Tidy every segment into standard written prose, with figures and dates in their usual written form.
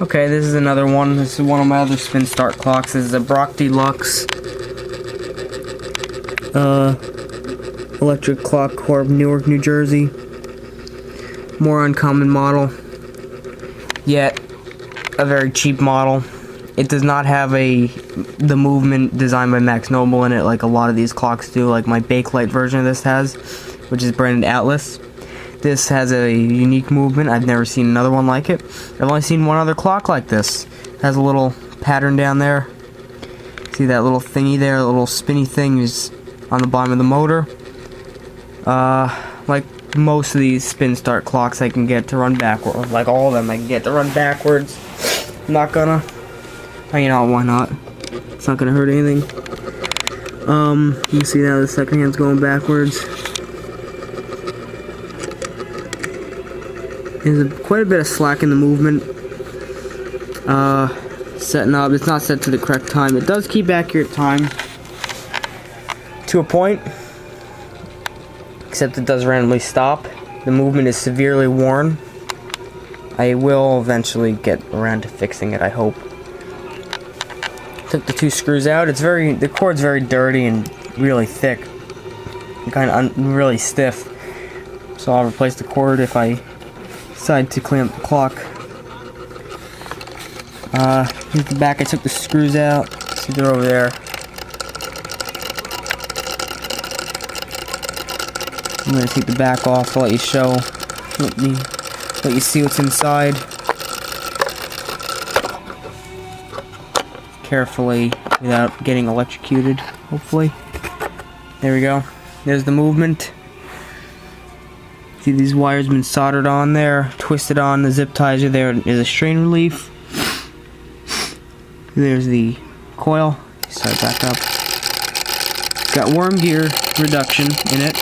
Okay, this is another one. This is one of my other spin start clocks. This is a Brach De-Luxe electric clock core, Newark, New Jersey. More uncommon model, yet a very cheap model. It does not have the movement designed by Max Noble in it like a lot of these clocks do, like my Bakelite version of this has, which is branded Atlas. This has a unique movement. I've never seen another one like it. I've only seen one other clock like this. It has a little pattern down there. See that little thingy there, a little spinny thing is on the bottom of the motor. Like most of these spin start clocks I can get to run backwards. Like all of them I can get to run backwards. I'm not gonna. You know, why not? It's not gonna hurt anything. You can see now the second hand's going backwards. There's quite a bit of slack in the movement. Setting up, it's not set to the correct time. It does keep accurate time to a point, except it does randomly stop. The movement is severely worn. I will eventually get around to fixing it, I hope. Took the two screws out. The cord's very dirty and really thick, and kind of really stiff. So I'll replace the cord if I decide to clean up the clock. Here's the back. I took the screws out. See, they're over there. I'm gonna take the back off to let you show. Let you see what's inside. Carefully without getting electrocuted, hopefully. There we go. There's the movement. See, these wires been soldered on there, twisted on. The zip ties are there. There's a strain relief. There's the coil. Start back up. It's got worm gear reduction in it.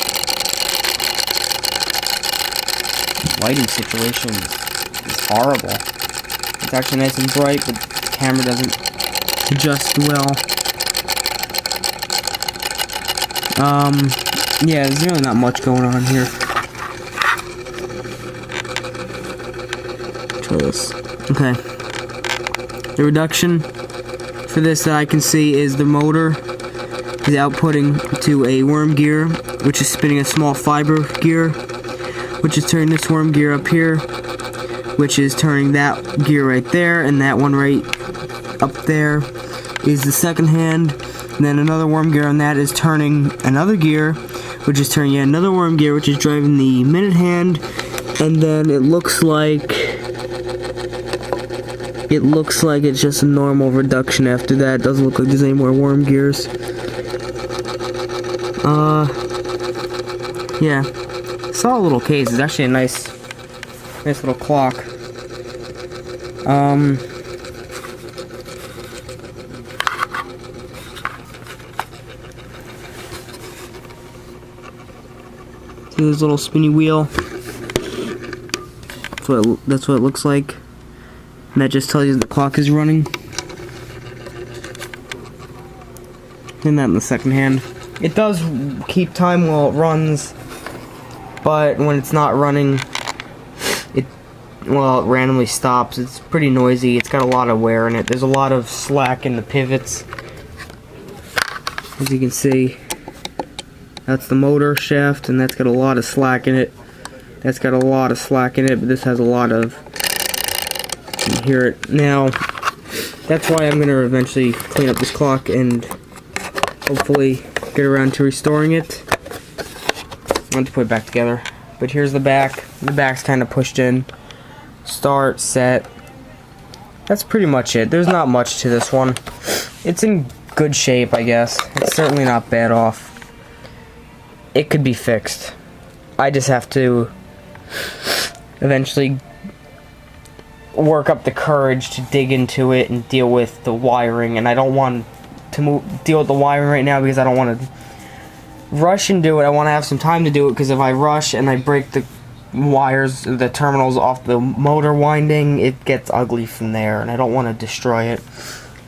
Lighting situation is horrible. It's actually nice and bright, but the camera doesn't adjust well. Yeah, there's really not much going on here. Try this. Okay. The reduction for this that I can see is the motor is outputting to a worm gear, which is spinning a small fiber gear, which is turning this worm gear up here, which is turning that gear right there, and that one right up there is the second hand. And then another worm gear on that is turning another gear, which is turning yet another worm gear, which is driving the minute hand. And then it looks like it's just a normal reduction after that. It doesn't look like there's any more worm gears. Yeah, solid little case. It's actually a nice little clock. See this little spinny wheel? That's what it looks like. And that just tells you the clock is running. And that in the second hand. It does keep time while it runs, but when it's not running, it randomly stops. It's pretty noisy. It's got a lot of wear in it. There's a lot of slack in the pivots. As you can see, that's the motor shaft, and that's got a lot of slack in it. That's got a lot of slack in it, but this has a lot of... You can hear it. Now, that's why I'm going to eventually clean up this clock and hopefully get around to restoring it. I want to put it back together. But here's the back. The back's kind of pushed in. Start, set. That's pretty much it. There's not much to this one. It's in good shape, I guess. It's certainly not bad off. It could be fixed. I just have to eventually work up the courage to dig into it and deal with the wiring, and I don't want to deal with the wiring right now because I don't want to rush and do it. I want to have some time to do it, because if I rush and I break the wires, the terminals off the motor winding, it gets ugly from there, and I don't want to destroy it.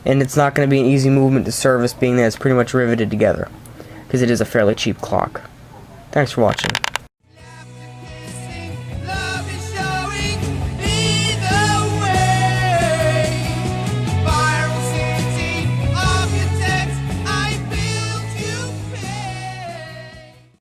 And it's not going to be an easy movement to service, being that it's pretty much riveted together, because it is a fairly cheap clock. Thanks for watching.